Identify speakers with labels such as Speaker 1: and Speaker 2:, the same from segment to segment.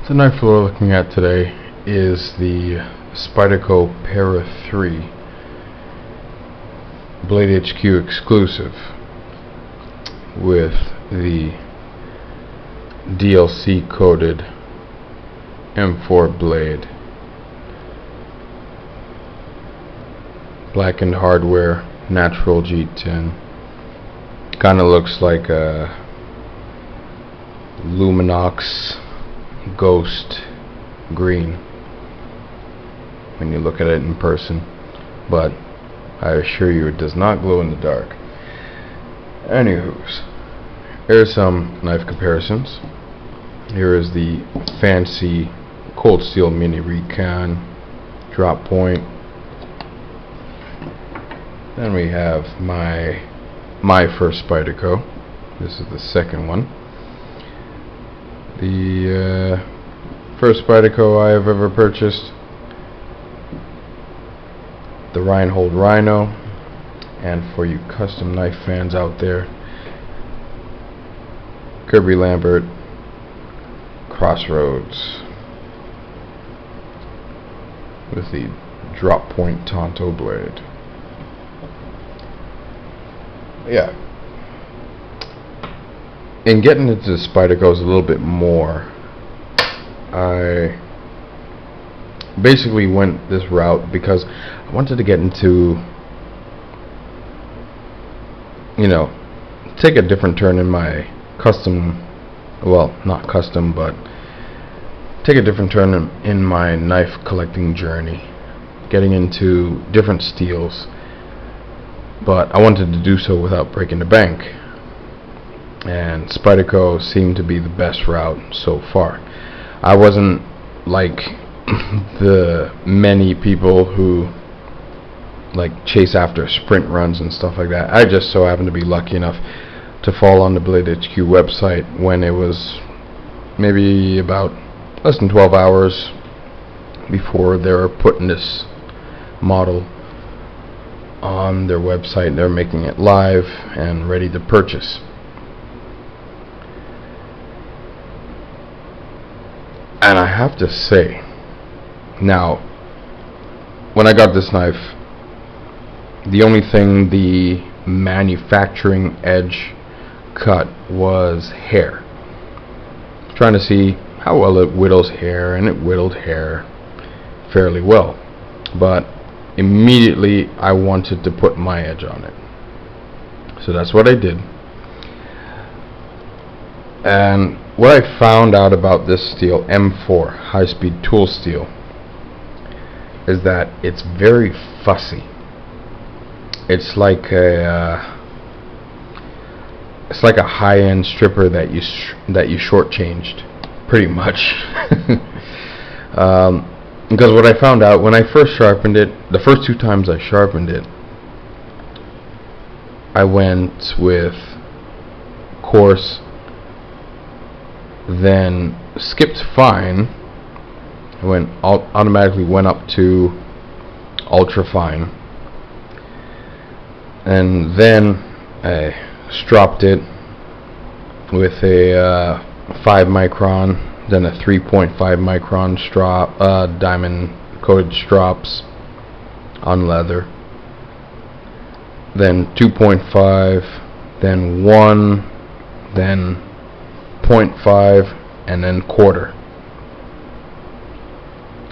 Speaker 1: The knife we're looking at today is the Spyderco Para 3 Blade HQ exclusive with the DLC coated M4 blade. Blackened hardware, natural G10. Kinda looks like a Luminox ghost green when you look at it in person, but I assure you it does not glow in the dark. Anywho's, here's some knife comparisons. Here is the fancy cold steel mini recon drop point. Then we have my first Spyderco. This is the second one. The first Spyderco I have ever purchased, the Reinhold Rhino, and for you custom knife fans out there, Kirby Lambert Crossroads with the drop point Tonto blade. Yeah. In getting into the Spydercos a little bit more, I basically went this route because I wanted to get into, take a different turn in my custom, well, not custom, but take a different turn in my knife collecting journey, getting into different steels, but I wanted to do so without breaking the bank. And Spyderco seemed to be the best route so far. I wasn't like the many people who chase after sprint runs and stuff like that. I just so happened to be lucky enough to fall on the Blade HQ website when it was maybe about less than 12 hours before they were putting this model on their website. They're making it live and ready to purchase. And I have to say, now, when I got this knife, the only thing the manufacturing edge cut was hair. Trying to see how well it whittles hair, and it whittled hair fairly well. But immediately I wanted to put my edge on it. So that's what I did. And what I found out about this steel, M4 high-speed tool steel, is that it's very fussy. It's like a high-end stripper that you shortchanged, pretty much. Because what I found out when I first sharpened it, the first two times I sharpened it, I went with coarse, then skipped fine, automatically went up to ultra fine, and then I stropped it with a 5 micron, then a 3.5 micron strop, diamond coated strops on leather, then 2.5, then 1, then 0.5, and then quarter.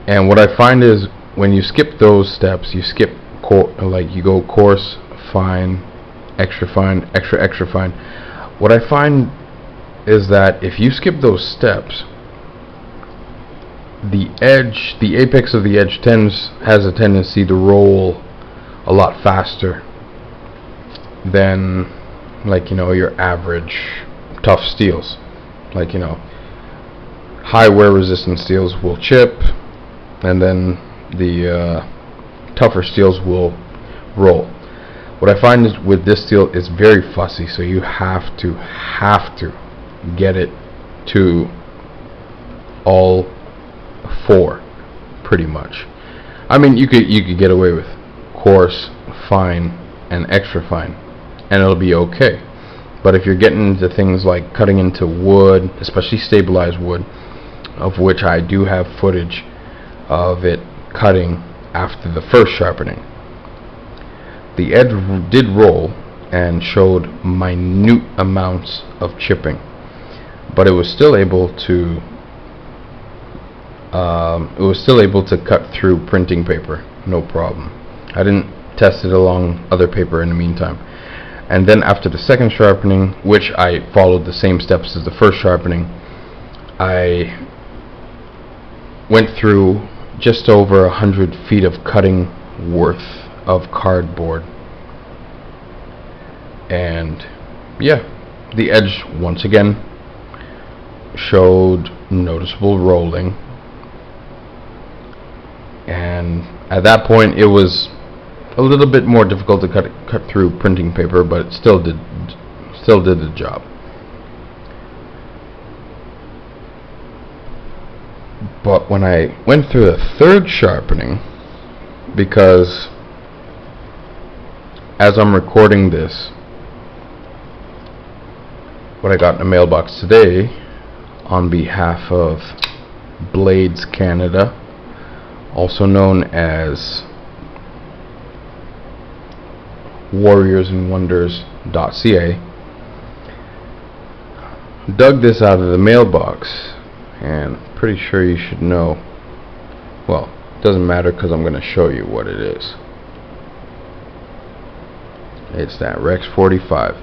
Speaker 1: And what I find is when you skip those steps, you skip you go coarse, fine, extra fine, extra fine. What I find is that if you skip those steps, the apex of the edge has a tendency to roll a lot faster than your average tough steels. High wear resistant steels will chip, and then the tougher steels will roll. What I find is with this steel, it's very fussy, so you have to get it to all 4, pretty much. I mean, you could get away with coarse, fine, and extra fine, and it'll be okay. But if you're getting into things like cutting into wood, especially stabilized wood, of which I do have footage of it cutting after the first sharpening. The edge did roll and showed minute amounts of chipping, but it was still able to cut through printing paper, no problem. I didn't test it along other paper in the meantime. And then after the second sharpening, which I followed the same steps as the first sharpening, I went through just over 100 feet of cutting worth of cardboard. And yeah, the edge once again showed noticeable rolling. And at that point it was a little bit more difficult to cut through printing paper, but it still did the job. But when I went through the third sharpening, because as I'm recording this, what I got in the mailbox today on behalf of Blades Canada, also known as warriorsandwonders.ca, dug this out of the mailbox, and pretty sure you should know. Well, it doesn't matter because I'm going to show you what it is. It's that Rex 45.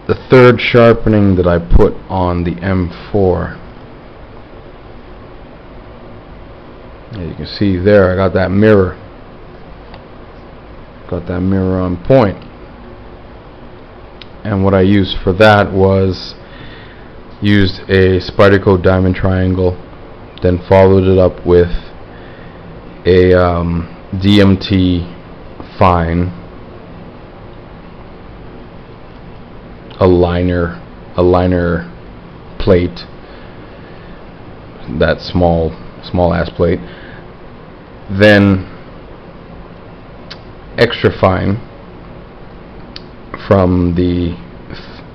Speaker 1: The third sharpening that I put on the M4. As you can see there, I got that mirror. Got that mirror on point. And what I used for that was used a Spyderco diamond triangle, then followed it up with a DMT fine, a liner plate, that small ass plate, then extra fine from the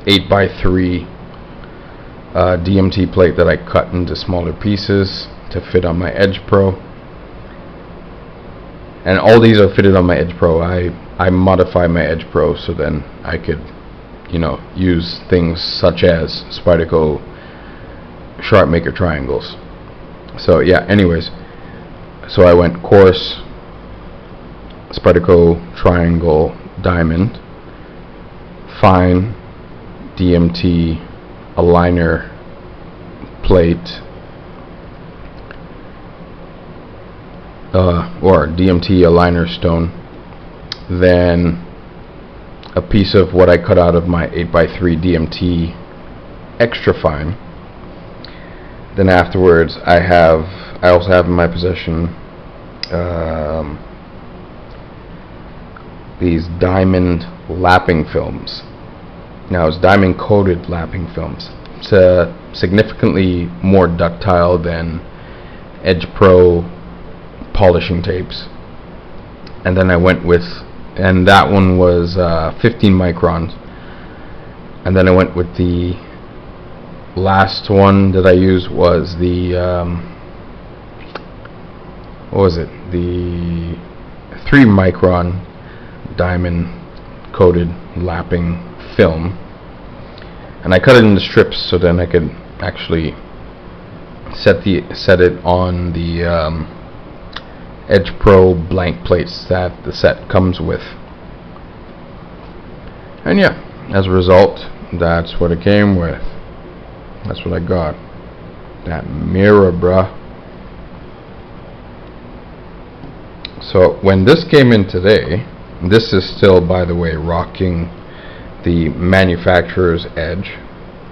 Speaker 1: 8x3 DMT plate that I cut into smaller pieces to fit on my Edge Pro. And all these are fitted on my Edge Pro. I modify my Edge Pro so then I could, use things such as Spyderco sharp maker triangles. So yeah, anyways, so I went coarse Spyderco triangle diamond, fine DMT aligner plate, or DMT aligner stone, then a piece of what I cut out of my 8x3 DMT extra fine. Then afterwards I also have in my possession these diamond lapping films. Now it's diamond coated lapping films. It's significantly more ductile than Edge Pro polishing tapes. And then I went with, and that one was 15 microns. And then I went with the last one that I used was the what was it? The 3 micron diamond coated lapping film, and I cut it into strips so then I could actually set it on the Edge Pro blank plates that the set comes with. And yeah, as a result, that's what it came with. That's what I got. That mirror, bruh. So when this came in today, this is still, by the way, rocking the manufacturer's edge,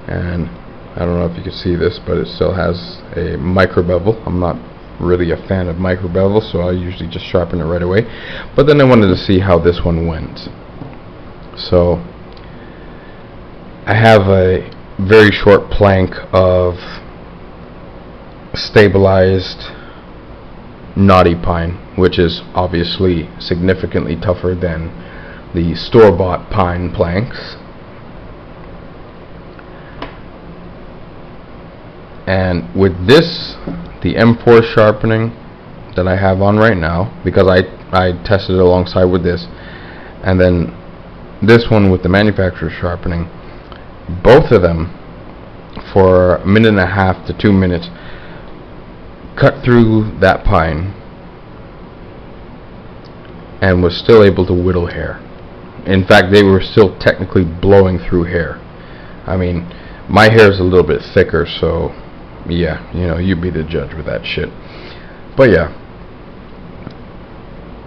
Speaker 1: and I don't know if you can see this, but it still has a micro bevel. I'm not really a fan of micro bevel, so I usually just sharpen it right away, but then I wanted to see how this one went. So I have a very short plank of stabilized knotty pine, which is obviously significantly tougher than the store-bought pine planks. And with this, the M4 sharpening that I have on right now, because I tested it alongside with this, and then this one with the manufacturer sharpening, both of them for a minute and a half to 2 minutes cut through that pine and was still able to whittle hair. In fact, they were still technically blowing through hair. I mean, my hair is a little bit thicker, so yeah, you know, you be the judge with that shit. But yeah,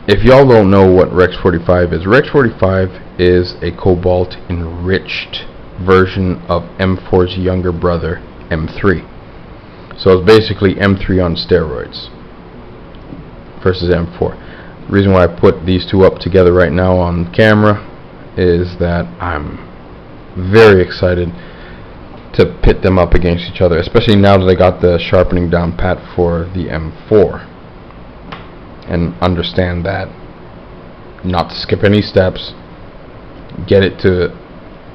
Speaker 1: if y'all don't know what Rex 45 is, Rex 45 is a cobalt enriched version of M4's younger brother, M3. So it's basically M3 on steroids versus M4. The reason why I put these two up together right now on camera is that I'm very excited to pit them up against each other, especially now that I got the sharpening down pat for the M4, and understand that not to skip any steps, get it to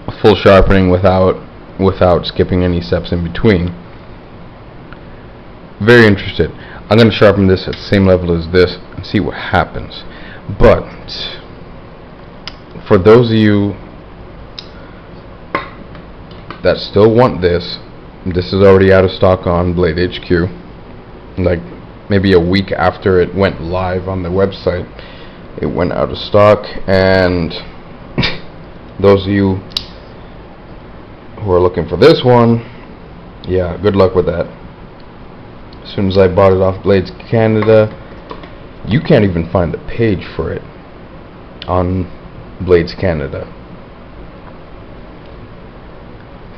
Speaker 1: a full sharpening without skipping any steps in between. Very interested. I'm going to sharpen this at the same level as this and see what happens. But for those of you that still want this is already out of stock on Blade HQ. Like maybe a week after it went live on the website, it went out of stock. And those of you who are looking for this one, yeah, good luck with that. As soon as I bought it off Blades Canada, you can't even find the page for it on Blades Canada.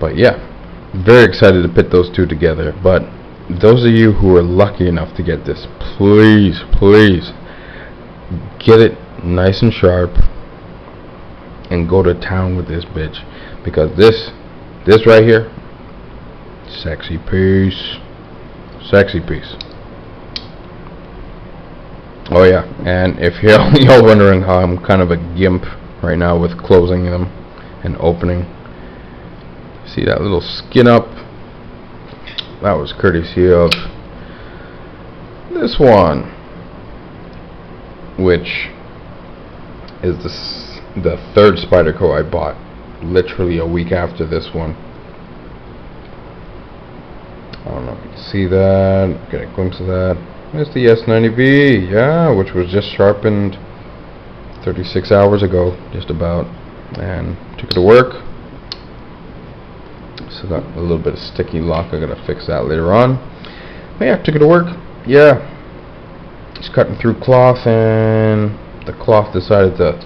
Speaker 1: But yeah, very excited to put those two together. But those of you who are lucky enough to get this, please get it nice and sharp and go to town with this bitch, because this right here, sexy piece. Oh yeah, and if y'all wondering how I'm kind of a gimp right now with closing them and opening, see that little skin up? That was courtesy of this one, which is the third Spyderco I bought, literally a week after this one. I don't know if you can see that, get a glimpse of that. There's the S90V, yeah, which was just sharpened 36 hours ago, just about, and took it to work. So got a little bit of sticky lock, I gotta fix that later on. But yeah, took it to work, yeah. Just cutting through cloth, and the cloth decided to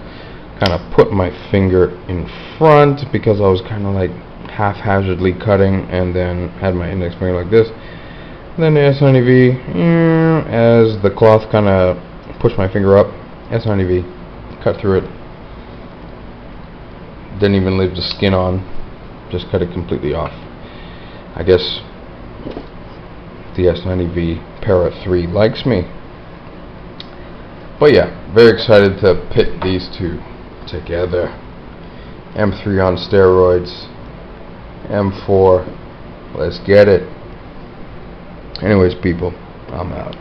Speaker 1: kind of put my finger in front, because I was kind of like haphazardly cutting, and then had my index finger like this. And then the S90V, as the cloth kind of pushed my finger up, S90V, cut through it. Didn't even leave the skin on, just cut it completely off. I guess the S90V Para 3 likes me. But yeah, very excited to pit these two together. M3 on steroids, M4, let's get it. Anyways, people, I'm out.